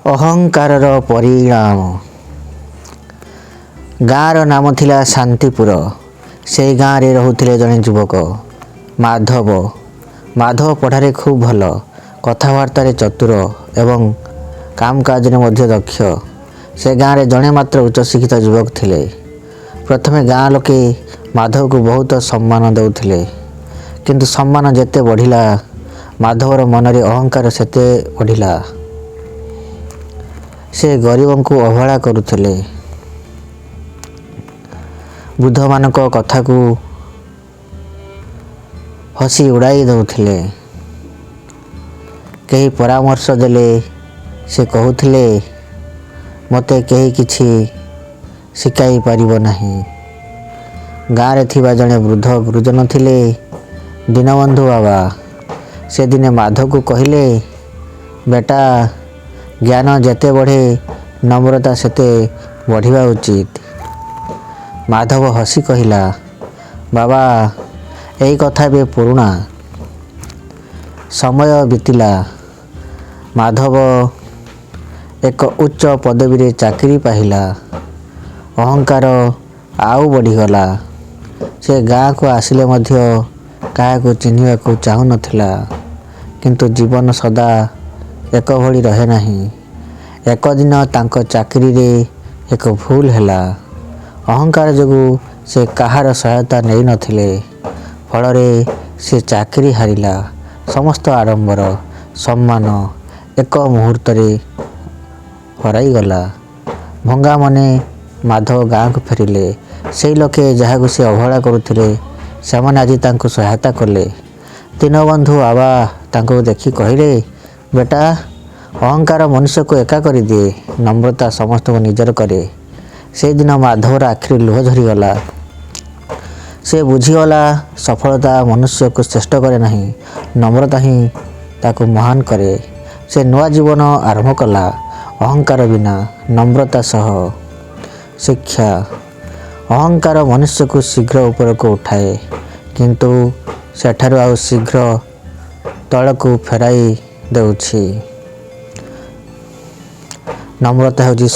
ଅହଙ୍କାରର ପରିଣାମ। ଗାଁର ନାମ ଥିଲା ଶାନ୍ତିପୁର। ସେହି ଗାଁରେ ରହୁଥିଲେ ଜଣେ ଯୁବକ ମାଧବ। ମାଧବ ପଢ଼ାରେ ଖୁବ୍ ଭଲ, କଥାବାର୍ତ୍ତାରେ ଚତୁର ଏବଂ କାମକାଜରେ ମଧ୍ୟ ଦକ୍ଷ। ସେ ଗାଁରେ ଜଣେ ମାତ୍ର ଉଚ୍ଚଶିକ୍ଷିତ ଯୁବକ ଥିଲେ। ପ୍ରଥମେ ଗାଁ ଲୋକେ ମାଧବକୁ ବହୁତ ସମ୍ମାନ ଦେଉଥିଲେ, କିନ୍ତୁ ସମ୍ମାନ ଯେତେ ବଢ଼ିଲା, ମାଧବର ମନରେ ଅହଙ୍କାର ସେତେ ବଢ଼ିଲା। ସେ ଗରିବଙ୍କୁ ଅବହେଳା କରୁଥିଲେ, ବୃଦ୍ଧମାନଙ୍କ କଥାକୁ ହସି ଉଡ଼ାଇ ଦେଉଥିଲେ। କେହି ପରାମର୍ଶ ଦେଲେ ସେ କହୁଥିଲେ, ମୋତେ କେହି କିଛି ଶିଖାଇ ପାରିବ ନାହିଁ। ଗାଁରେ ଥିବା ଜଣେ ବୃଦ୍ଧ ଗୁରୁଜନ ଥିଲେ ଦୀନବନ୍ଧୁ ବାବା। ସେ ଦିନେ ମାଧବକୁ କହିଲେ, ବେଟା, ଜ୍ଞାନ ଯେତେ ବଢ଼େ, ନମ୍ରତା ସେତେ ବଢ଼ିବା ଉଚିତ। ମାଧବ ହସି କହିଲା, ବାବା, ଏହି କଥା ଏବେ ପୁରୁଣା। ସମୟ ବିତିଲା। ମାଧବ ଏକ ଉଚ୍ଚ ପଦବୀରେ ଚାକିରି ପାଇଲା। ଅହଙ୍କାର ଆଉ ବଢ଼ିଗଲା। ସେ ଗାଁକୁ ଆସିଲେ ମଧ୍ୟ କାହାକୁ ଚିହ୍ନିବାକୁ ଚାହୁଁନଥିଲା। କିନ୍ତୁ ଜୀବନ ସଦା ଏକଭଳି ରହେ ନାହିଁ। ଏକ ଦିନ ତାଙ୍କ ଚାକିରିରେ ଏକ ଭୁଲ ହେଲା। ଅହଙ୍କାର ଯୋଗୁଁ ସେ କାହାର ସହାୟତା ନେଇନଥିଲେ। ଫଳରେ ସେ ଚାକିରି ହାରିଲା। ସମସ୍ତ ଆଡ଼ମ୍ବର, ସମ୍ମାନ ଏକ ମୁହୂର୍ତ୍ତରେ ହରାଇଗଲା। ଭଙ୍ଗା ମନେ ମାଧବ ଗାଁକୁ ଫେରିଲେ। ସେହି ଲୋକେ ଯାହାକୁ ସେ ଅବହେଳା କରୁଥିଲେ, ସେମାନେ ଆଜି ତାଙ୍କୁ ସହାୟତା କଲେ। ଦୀନବନ୍ଧୁ ବାବା ତାଙ୍କୁ ଦେଖି କହିଲେ, ବେଟା, ଅହଙ୍କାର ମନୁଷ୍ୟକୁ ଏକା କରିଦିଏ, ନମ୍ରତା ସମସ୍ତଙ୍କୁ ନିଜର କରେ। ସେଦିନ ମାଧବର ଆଖିରୁ ଲୁହ ଝରିଗଲା। ସେ ବୁଝିଗଲା, ସଫଳତା ମନୁଷ୍ୟକୁ ଶ୍ରେଷ୍ଠ କରେ ନାହିଁ, ନମ୍ରତା ହିଁ ତାକୁ ମହାନ କରେ। ସେ ନୂଆ ଜୀବନ ଆରମ୍ଭ କଲା, ଅହଙ୍କାର ବିନା, ନମ୍ରତା ସହ। ଶିକ୍ଷା। ଅହଙ୍କାର ମନୁଷ୍ୟକୁ ଶୀଘ୍ର ଉପରକୁ ଉଠାଏ, କିନ୍ତୁ ସେଠାରୁ ଆଉ ଶୀଘ୍ର ତଳକୁ ଫେରାଇ ଦେଉଛି। ନମ୍ରତା ହେଉଛି